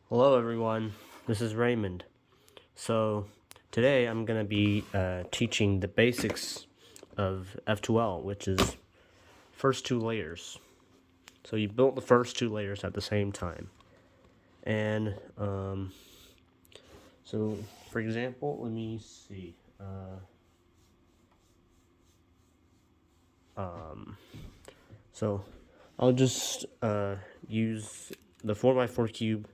Hello everyone, this is Raymond. So today I'm going to be teaching the basics of f2l, which is first two layers. So you built the first two layers at the same time. And so for example, let me see. So I'll just use the 4x4 cube.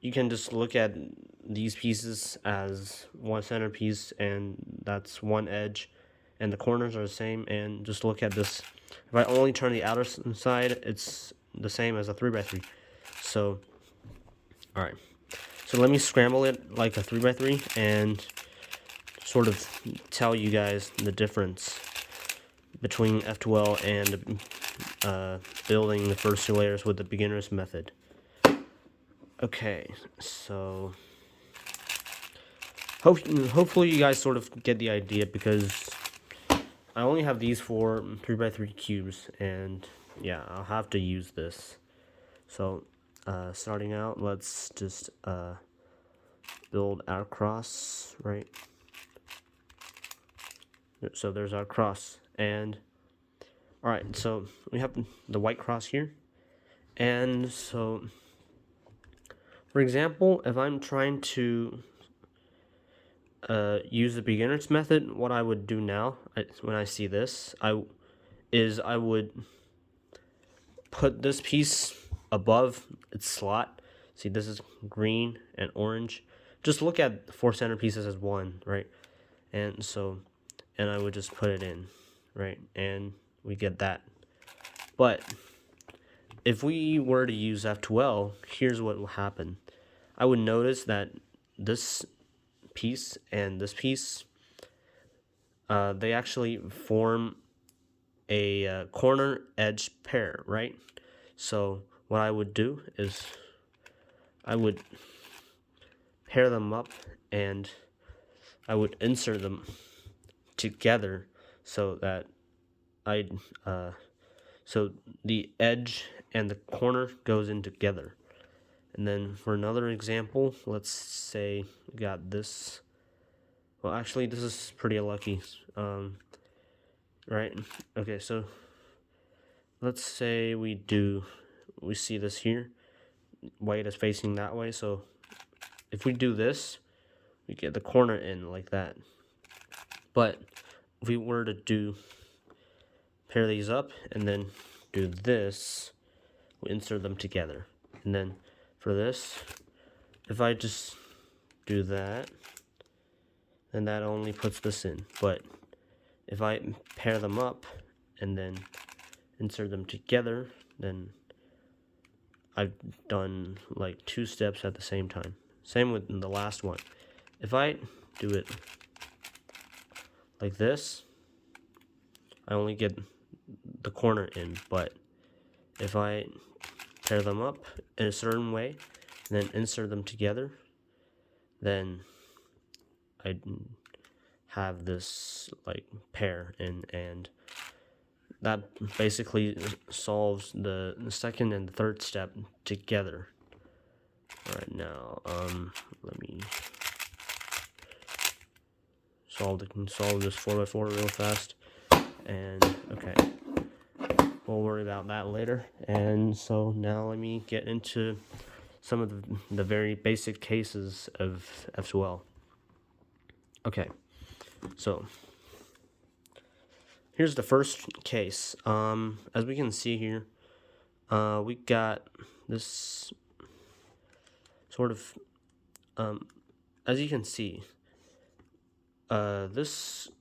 You can just look at these pieces as one centerpiece, and that's one edge, and the corners are the same. And just look at this. If I only turn the outer side, it's the same as a 3x3. So, all right. So let me scramble it like a 3x3 and sort of tell you guys the difference between f2l and building the first two layers with the beginner's method. Okay, so hopefully you guys sort of get the idea, because I only have these four 3x3 cubes, and yeah, I'll have to use this. So starting out, let's just build our cross, right? So there's our cross, and all right, so we have the white cross here. And so for example, if I'm trying to use the beginner's method, what I would do now, when I see this, I would put this piece above its slot. See, this is green and orange. Just look at four centerpieces as one, right? And so, and I would just put it in, right? And we get that. But if we were to use f2l, here's what will happen. I would notice that this piece and this piece, they actually form a corner edge pair, right? So what I would do is I would pair them up, and I would insert them together so that so the edge and the corner goes in together. And then for another example, let's say we got this. Well, actually, this is pretty unlucky. Right? Okay, so let's say we see this here. White is facing that way, so if we do this, we get the corner in like that. But if we were to pair these up and then do this, we insert them together. And then for this, if I just do that, then that only puts this in. But if I pair them up and then insert them together, then I've done like two steps at the same time. Same with the last one. If I do it like this, I only get the corner in. But if I pair them up in a certain way and then insert them together, then I have this like pair in, and that basically solves the second and the third step together. All right, now let me solve this 4x4 real fast. And okay, we'll worry about that later. And so now let me get into some of the very basic cases of f2l. Okay, so here's the first case. As we can see here, we got this sort of, as you can see, this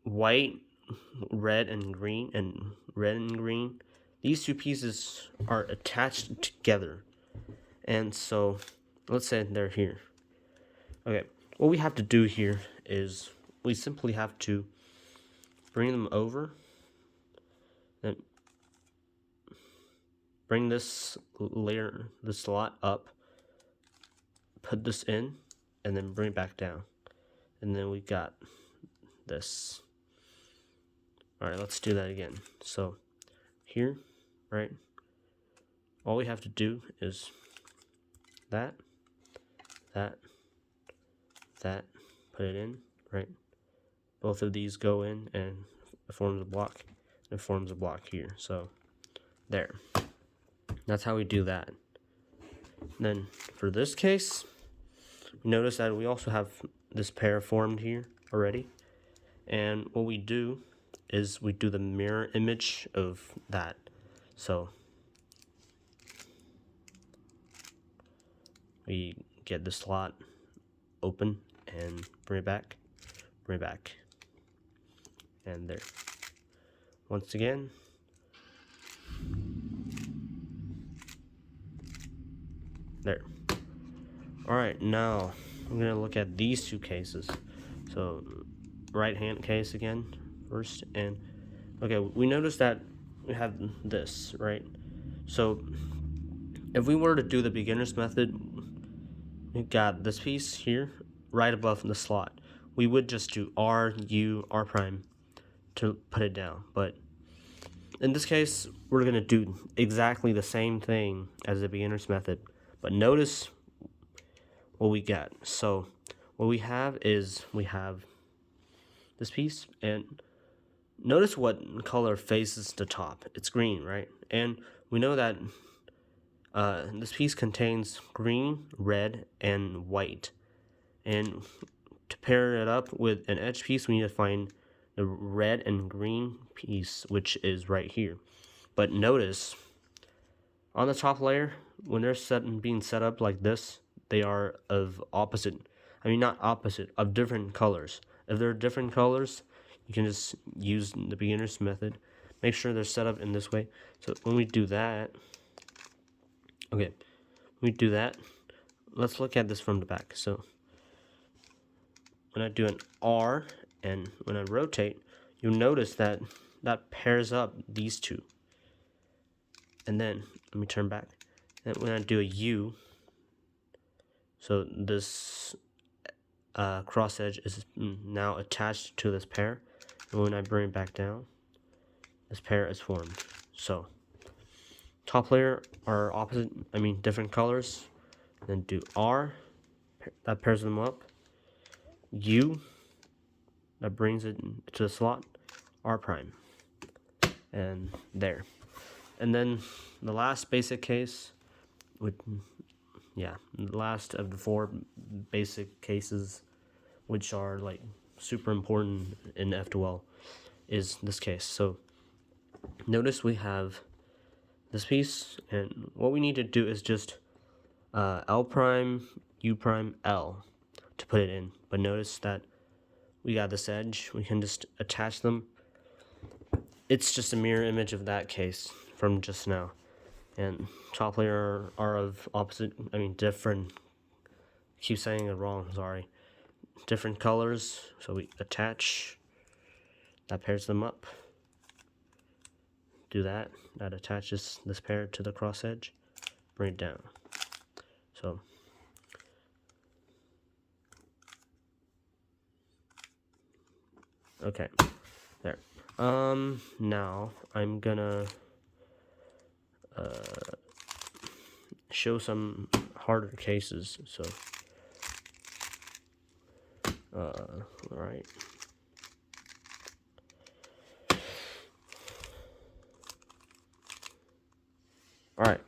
white, red and green, these two pieces are attached together. And so let's say they're here. Okay, what we have to do here is we simply have to bring them over, then bring this slot up, put this in, and then bring it back down. And then we got this. All right, let's do that again. So here, right, all we have to do is that, put it in, right? Both of these go in and it forms a block. It forms a block here. So there. That's how we do that. Then for this case, notice that we also have this pair formed here already. And what we do is we do the mirror image of that. So we get the slot open and bring it back, and there. Once again, there. Alright, now I'm gonna look at these two cases. So right hand case again first, and okay, we notice that we have this, right? So if we were to do the beginner's method, we got this piece here right above the slot. We would just do R, U, R prime to put it down, but in this case, we're gonna do exactly the same thing as the beginner's method, but notice what we get. So what we have is we have this piece, and notice what color faces the top. It's green, right? And we know that this piece contains green, red, and white. And to pair it up with an edge piece, we need to find the red and green piece, which is right here. But notice on the top layer, when they're being set up like this, they are of opposite, not opposite, of different colors. If they're different colors, you can just use the beginner's method. Make sure they're set up in this way. So when we do that, let's look at this from the back. So when I do an R and when I rotate, you'll notice that that pairs up these two. And then let me turn back. And when I do a U, so this cross edge is now attached to this pair. And when I bring it back down, this pair is formed. So top layer are opposite, different colors. Then do R, that pairs them up. U, that brings it to the slot. R prime, and there. And then the last basic case the last of the 4 basic cases, which are like super important in f2l, is this case. So notice we have this piece, and what we need to do is just L prime, U prime, L to put it in. But notice that we got this edge. We can just attach them. It's just a mirror image of that case from just now. And top layer are of different. I keep saying it wrong, sorry. Different colors. So we attach. That pairs them up. Do that. That attaches this pair to the cross edge. Bring it down. So okay, there. Now I'm gonna show some harder cases. So all right. All right.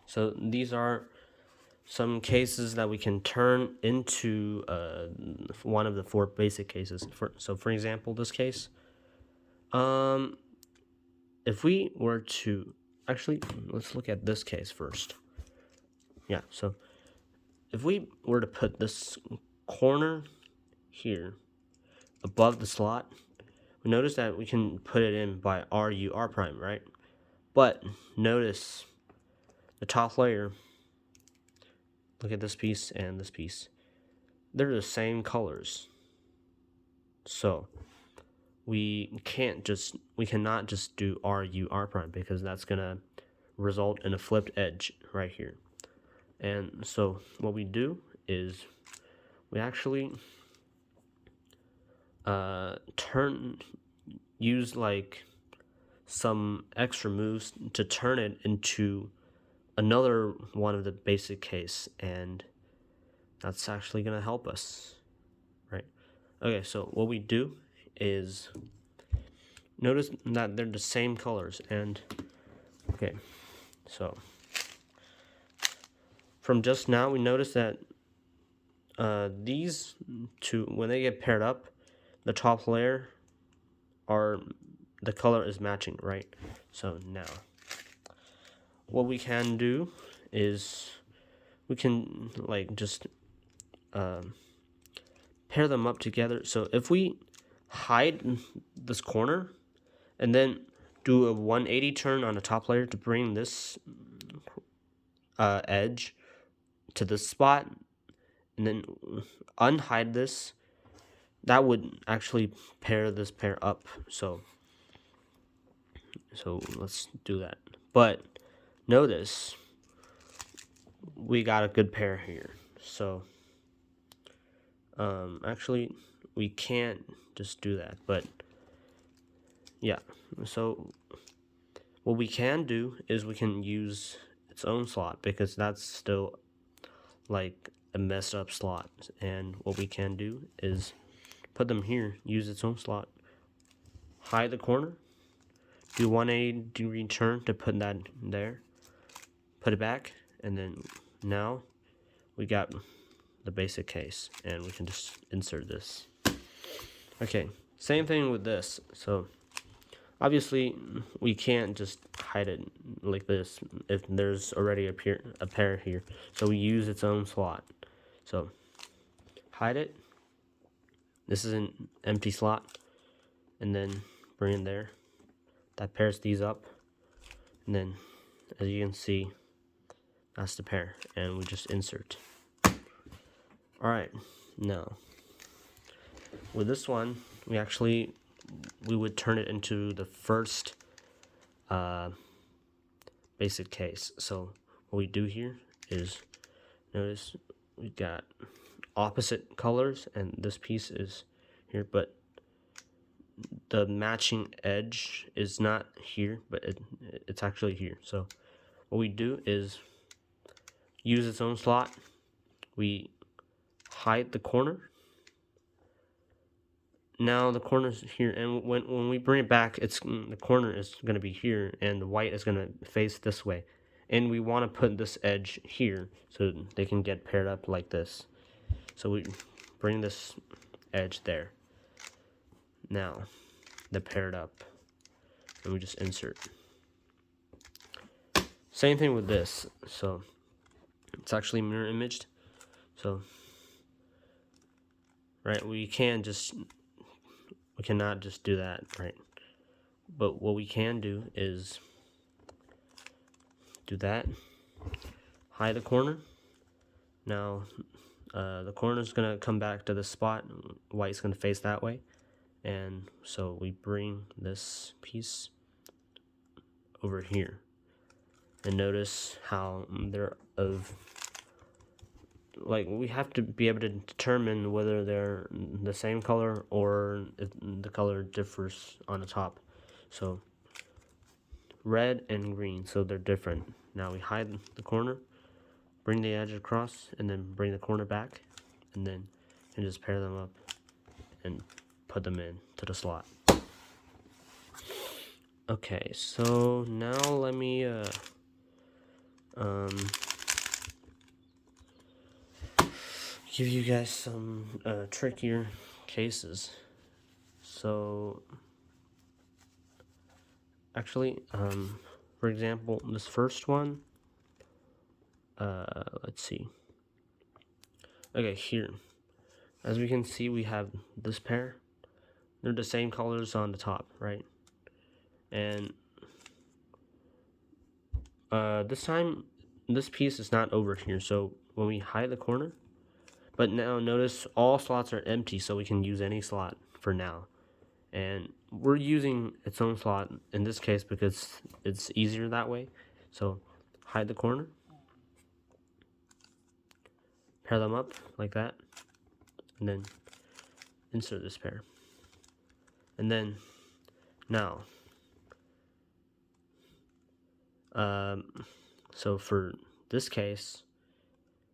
So these are some cases that we can turn into one of the 4 basic cases. So for example, this case, if we were to let's look at this case first. Yeah, so if we were to put this corner here above the slot, we notice that we can put it in by RU R prime, right? But notice the top layer. Look at this piece and this piece. They're the same colors. So we cannot just do RU R prime, because that's gonna result in a flipped edge right here. And so what we do is we actually use like some extra moves to turn it into another one of the basic case, and that's actually gonna help us, right? Okay, so what we do is notice that they're the same colors, and okay, so from just now we notice that these two, when they get paired up, the top layer the color is matching, right? So now what we can do is we can like just pair them up together. So if we hide this corner and then do a 180 turn on the top layer to bring this edge to this spot, and then unhide this, that would actually pair this pair up. So let's do that. But notice we got a good pair here. So actually we can't just do that, but yeah. So what we can do is we can use its own slot, because that's still like a messed up slot. And what we can do is put them here, use its own slot, hide the corner, do 180 turn to put that there, put it back, and then now we got the basic case, and we can just insert this. Okay, same thing with this. So obviously we can't just hide it like this if there's already a pair here, so we use its own slot. So hide it, this is an empty slot, and then bring it there. That pairs these up, and then as you can see, that's the pair, and we just insert. Alright, now with this one, we would turn it into the first basic case. So what we do here is, notice we got opposite colors, and this piece is here, but the matching edge is not here, but it's actually here. So what we do is use its own slot, we hide the corner. Now the corner is here, and when we bring it back, the corner is going to be here, and the white is going to face this way. And we want to put this edge here so they can get paired up like this. So we bring this edge there. Now they're paired up, and we just insert. Same thing with this. So it's actually mirror imaged. So right, we cannot just do that, right? But what we can do is do that, hide the corner. Now the corner is gonna come back to the spot, white's gonna face that way, and so we bring this piece over here, and notice how they're we have to be able to determine whether they're the same color or if the color differs on the top. So red and green, so they're different. Now we hide the corner, bring the edge across, and then bring the corner back, and then just pair them up and put them in to the slot. Okay, so now let me give you guys some trickier cases. So actually, for example, this first one, let's see. Okay, here, as we can see, we have this pair. They're the same colors on the top, right? And this time, this piece is not over here, so when we hide the corner, but now notice all slots are empty, so we can use any slot for now. And we're using its own slot in this case because it's easier that way. So hide the corner, pair them up like that, and then insert this pair. And then now So for this case,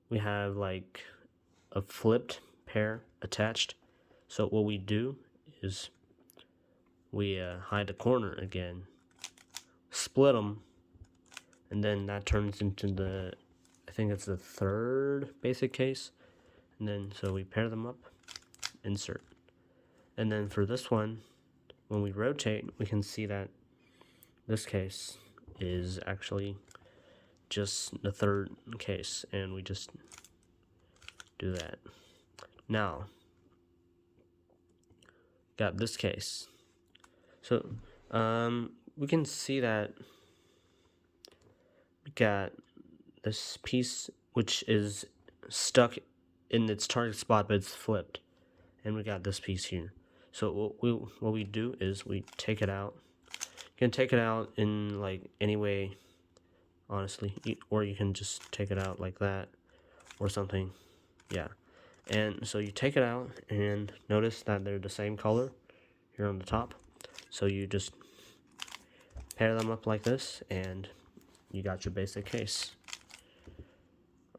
we have like a flipped pair attached. So what we do is we hide the corner again, split them, and then that turns into the, I think it's the third basic case. And then so we pair them up, insert. And then for this one, when we rotate, we can see that this case is actually just the third case, and we just do that. Now, got this case. So, we can see that we got this piece which is stuck in its target spot, but it's flipped, and we got this piece here. So what we do is we take it out. You can take it out in like any way, honestly, or you can just take it out like that or something. Yeah. And so you take it out and notice that they're the same color here on the top. So you just pair them up like this and you got your basic case.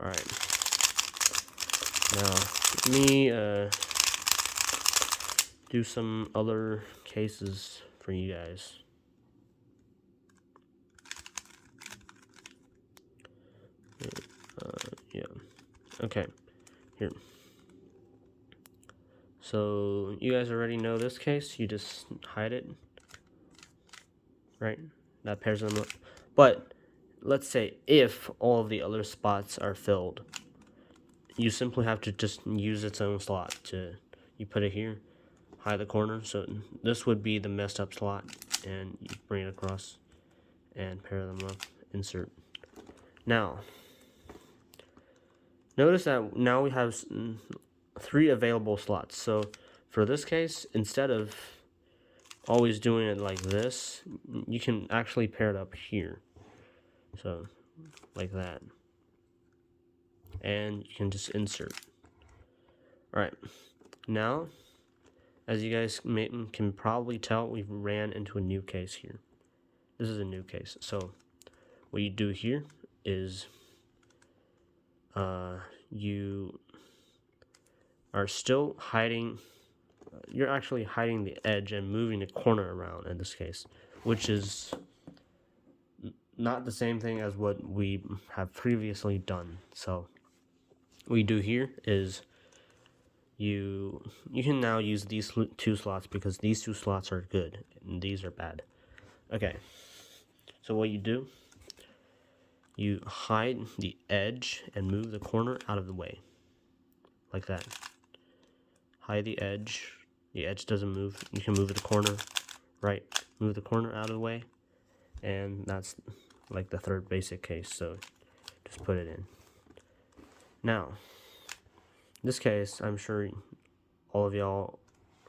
Alright. Now let me do some other cases for you guys. Yeah. Okay. Here. So you guys already know this case. You just hide it. Right? That pairs them up. But let's say if all of the other spots are filled, you simply have to just use its own slot. You put it here, hide the corner. So this would be the messed up slot, and you bring it across and pair them up, insert. Now, notice that now we have 3 available slots. So for this case, instead of always doing it like this, you can actually pair it up here. So like that. And you can just insert. Alright, now, as you guys can probably tell, we've ran into a new case here. This is a new case. So what you do here is you are still hiding, you're actually hiding the edge and moving the corner around in this case, which is not the same thing as what we have previously done. So what you do here is you can now use these 2 slots because these 2 slots are good and these are bad. Okay, so what you do, you hide the edge and move the corner out of the way like that. Hide the edge doesn't move, you can move the corner, right? Move the corner out of the way, and that's like the third basic case. So just put it in. Now, in this case, I'm sure all of y'all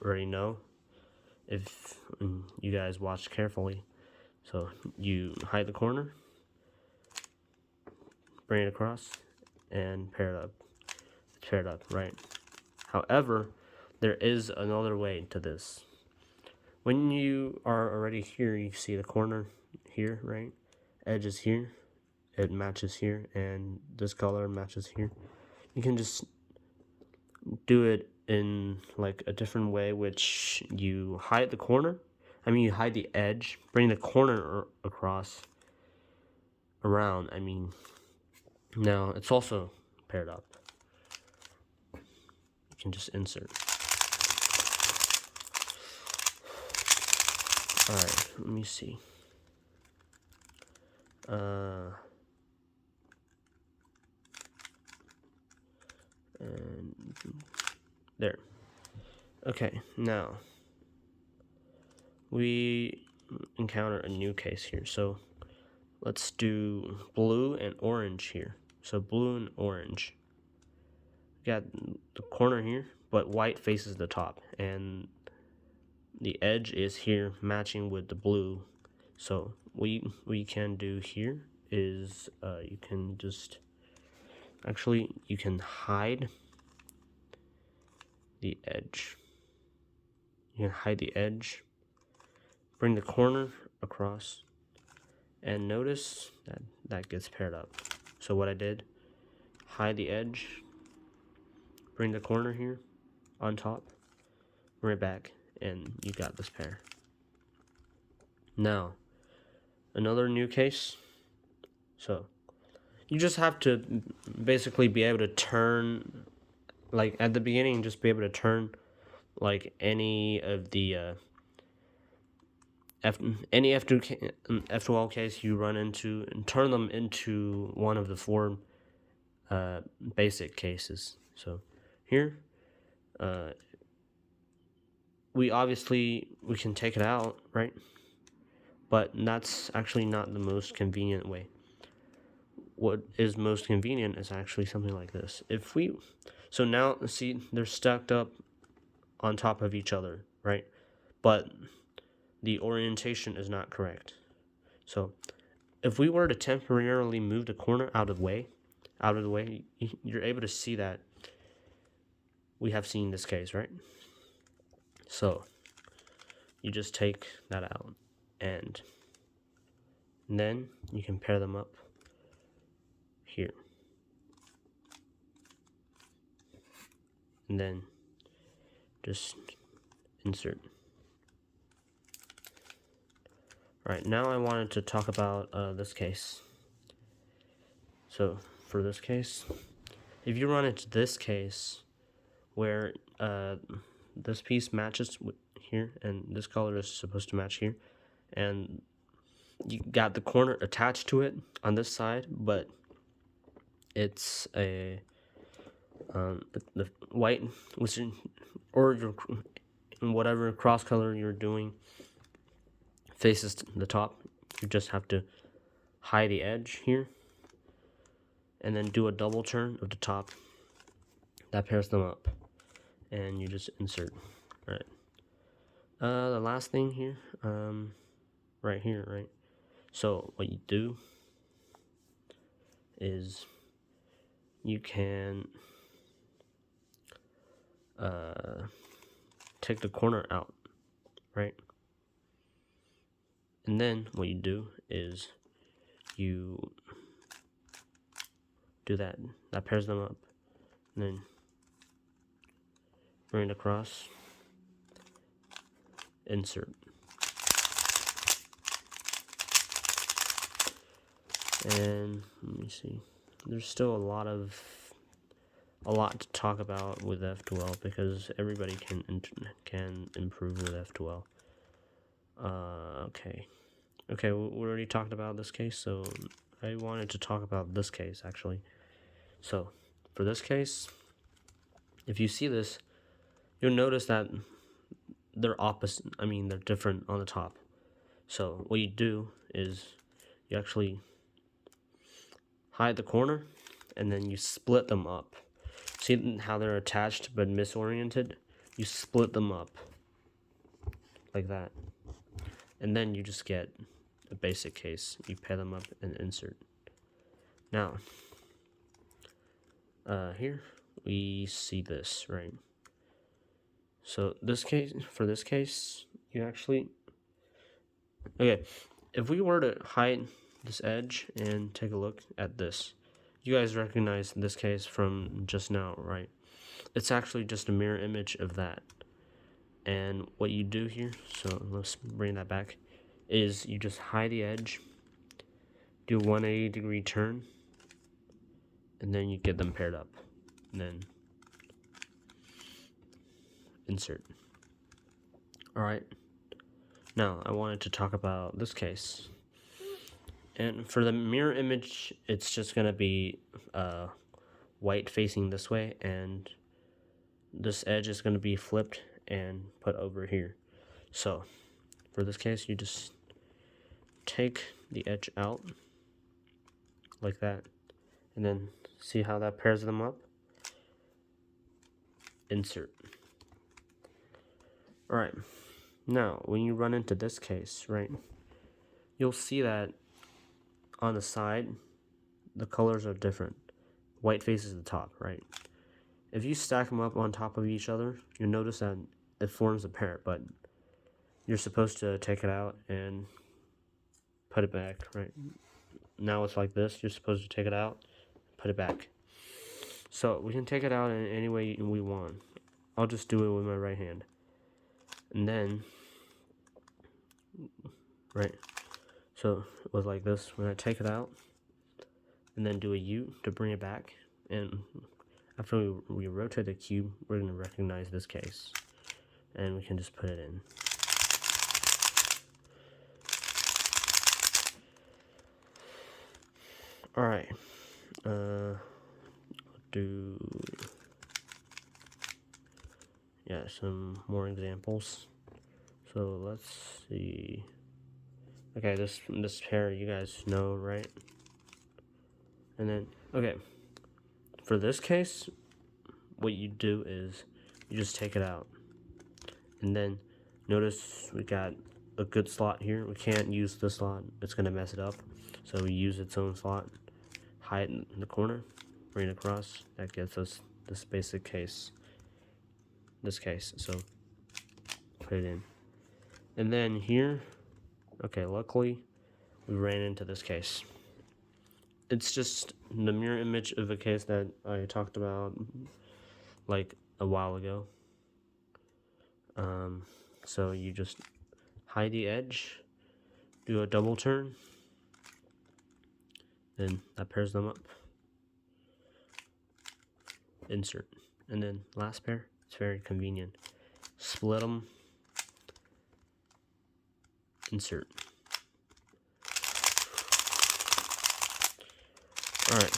already know if you guys watch carefully. So you hide the corner, bring it across, and pair it up. It's paired up, right? However, there is another way to this. When you are already here, you see the corner here, right? Edge is here, it matches here, and this color matches here. You can just do it in like a different way, which you hide the corner. You hide the edge, bring the corner across, around. Now it's also paired up. You can just insert. Alright, let me see. And there. Okay, now we encounter a new case here. So let's do blue and orange here. So blue and orange. Got the corner here, but white faces the top, and the edge is here matching with the blue. So what you can do here is you can just you can hide the edge. You can hide the edge, bring the corner across, and notice that that gets paired up. So what I did, hide the edge, bring the corner here on top, bring it back, and you got this pair. Now, another new case. So you just have to basically be able to turn, like at the beginning, just be able to turn like any of the any f2l case you run into, and turn them into one of the four basic cases. So here, we can take it out, right? But that's actually not the most convenient way. What is most convenient is actually something like this. So now see, they're stacked up on top of each other, right? But the orientation is not correct. So if we were to temporarily move the corner out of the way, you're able to see that we have seen this case, right? So you just take that out, and then you can pair them up here. And then just insert. Alright, now I wanted to talk about this case. So for this case, if you run into this case where this piece matches here, and this color is supposed to match here, and you got the corner attached to it on this side, but it's a the white, or your whatever cross color you're doing faces the top, you just have to hide the edge here, and then do a double turn of the top. That pairs them up, and you just insert. Right. The last thing here, right here, right. So what you do is you can take the corner out, right? And then what you do is you do that. That pairs them up. And then bring it across. Insert. And let me see. There's still a lot to talk about with f2l, because everybody can improve with f2l. Okay, we already talked about this case, so I wanted to talk about this case actually. So for this case, if you see this, you'll notice that they're opposite. I mean, they're different on the top. So what you do is you actually hide the corner, and then you split them up. See how they're attached but misoriented? You split them up like that, and then you just get a basic case. You pair them up and insert. Now, here we see this, right? So for this case, you actually, okay, if we were to hide this edge and take a look at this, you guys recognize this case from just now, right? It's actually just a mirror image of that. And what you do here, so let's bring that back, is you just hide the edge, do a 180-degree turn, and then you get them paired up, and then insert. Alright, now I wanted to talk about this case. And for the mirror image, it's just going to be white facing this way, and this edge is going to be flipped and put over here. So for this case, you just take the edge out like that, and then see how that pairs them up? Insert. Alright, now when you run into this case, right, you'll see that on the side, the colors are different. White faces the top, right? If you stack them up on top of each other, you'll notice that it forms a pair, but you're supposed to take it out and put it back, right? now it's like this. You're supposed to take it out, put it back. So we can take it out in any way we want. I'll just do it with my right hand. And then, right, so it was like this. When I take it out, and then do a U to bring it back, and after we rotate the cube, we're going to recognize this case, and we can just put it in. Alright, do, yeah, some more examples. So let's see. Okay, this pair you guys know, right? And then, okay, for this case, what you do is you just take it out. And then notice we got a good slot here. We can't use this slot, it's going to mess it up. So we use its own slot, hide it in the corner, bring it across. That gets us this basic case. This case, so put it in. And then here, okay, luckily we ran into this case. It's just the mirror image of a case that I talked about like a while ago. So you just hide the edge, do a double turn, then that pairs them up, insert, and then last pair. It's very convenient. Split them, insert. Alright,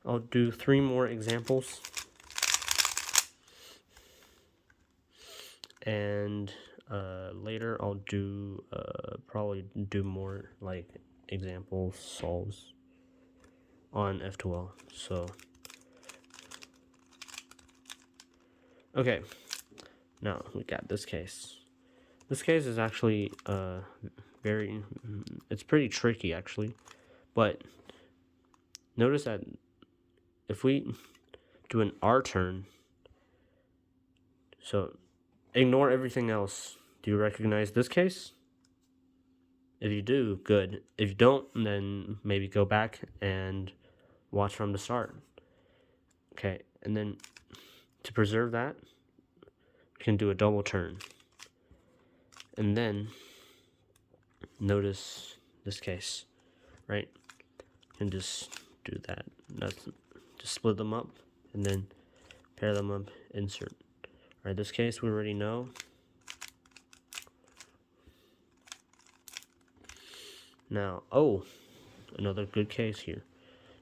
I'll do 3 more examples, and later I'll do probably do more like example solves on f2l. So okay, now we got this case. This case is actually it's pretty tricky actually, but notice that if we do an R turn, so ignore everything else. Do you recognize this case? If you do, good. If you don't, then maybe go back and watch from the start. Okay, and then to preserve that, you can do a double turn. And then notice this case, right? You can just do that. Just split them up and then pair them up, insert. All right, this case we already know. Now, oh, another good case here.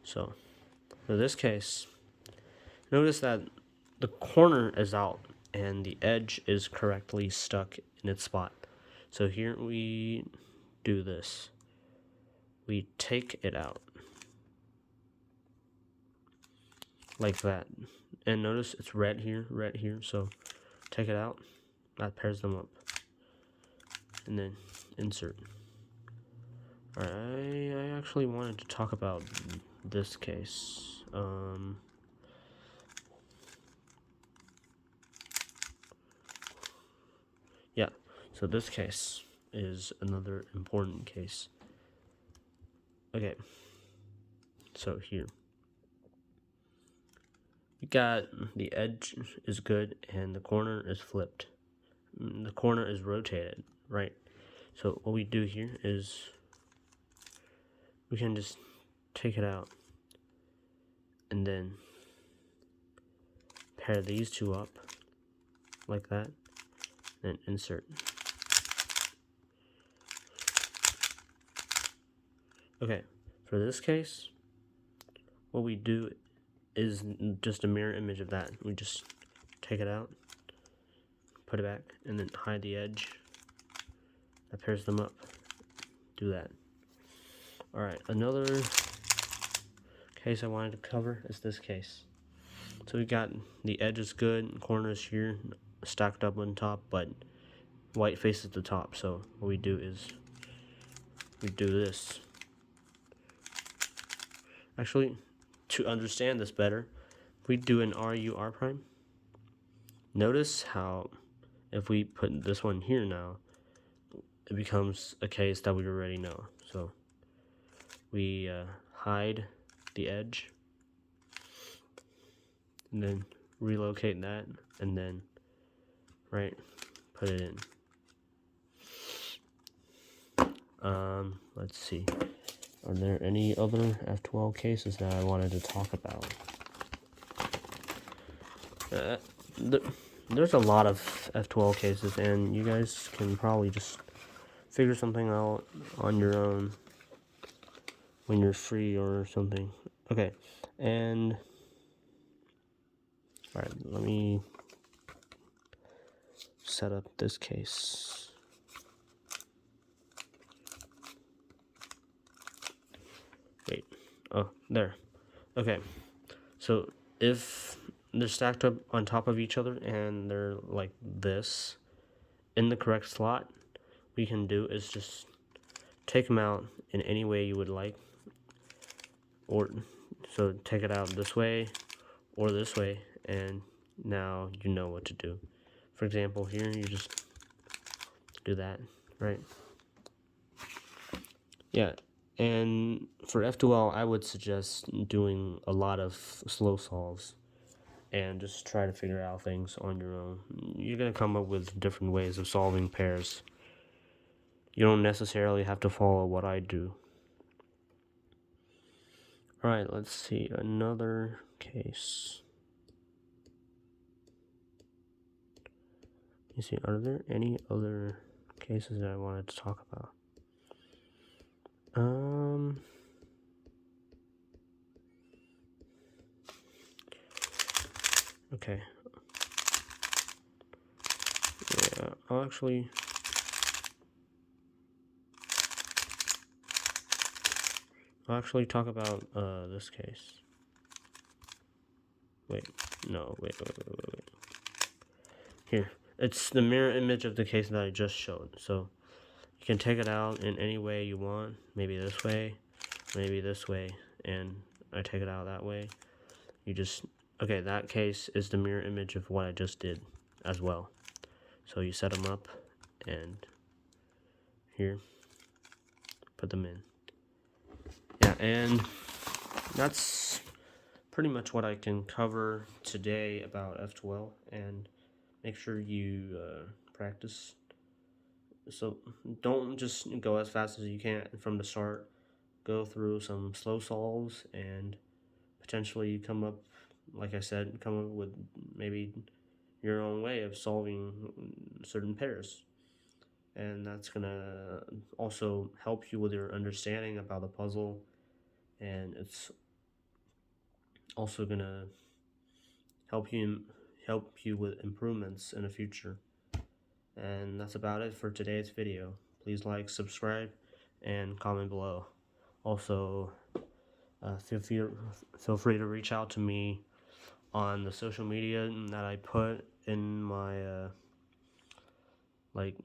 So, for this case, notice that the corner is out and the edge is correctly stuck in its spot. So here we do this. We take it out. Like that. And notice it's red here, so take it out. That pairs them up. And then insert. Alright, I actually wanted to talk about this case. Yeah, so this case is another important case. Okay, so here. You got the edge is good and the corner is flipped. The corner is rotated, right? So what we do here is we can just take it out and then pair these two up like that, then insert. Okay, for this case, what we do is just a mirror image of that. We just take it out, put it back, and then hide the edge. That pairs them up. Do that. Alright, another case I wanted to cover is this case. So we got the edge is good, corners here stacked up on top, but white faces the top. So what we do is we do this. Actually, to understand this better, if we do an RU R', notice how if we put this one here now, it becomes a case that we already know. So we hide the edge, and then relocate that, and then put it in. Let's see. Are there any other f2l cases that I wanted to talk about? There's a lot of f2l cases, and you guys can probably just figure something out on your own when you're free or something. Okay, and alright, let me set up this case. Wait, oh, there. Okay, so if they're stacked up on top of each other and they're like this in the correct slot, what you can do is just take them out in any way you would like, or so take it out this way or this way, and now you know what to do. For example, here you just do that, right? Yeah, and for f2l, I would suggest doing a lot of slow solves and just try to figure out things on your own. You're gonna come up with different ways of solving pairs. You don't necessarily have to follow what I do. Alright, let's see, another case. You see, are there any other cases that I wanted to talk about? Okay. Yeah, I'll actually talk about this case. Wait. Here, it's the mirror image of the case that I just showed. So you can take it out in any way you want. Maybe this way, and I take it out that way. You just, okay, that case is the mirror image of what I just did as well. So you set them up, and here, put them in. Yeah, and that's pretty much what I can cover today about f2l, and make sure you practice. So don't just go as fast as you can from the start. Go through some slow solves and potentially come up, like I said, come up with maybe your own way of solving certain pairs. And that's gonna also help you with your understanding about the puzzle, and it's also gonna help you with improvements in the future. And that's about it for today's video. Please like, subscribe, and comment below. Also, feel free to reach out to me on the social media that I put in my like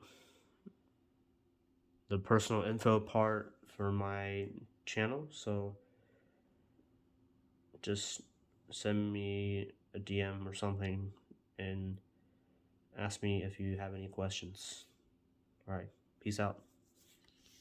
the personal info part for my channel. So just send me a DM or something and ask me if you have any questions. All right, peace out.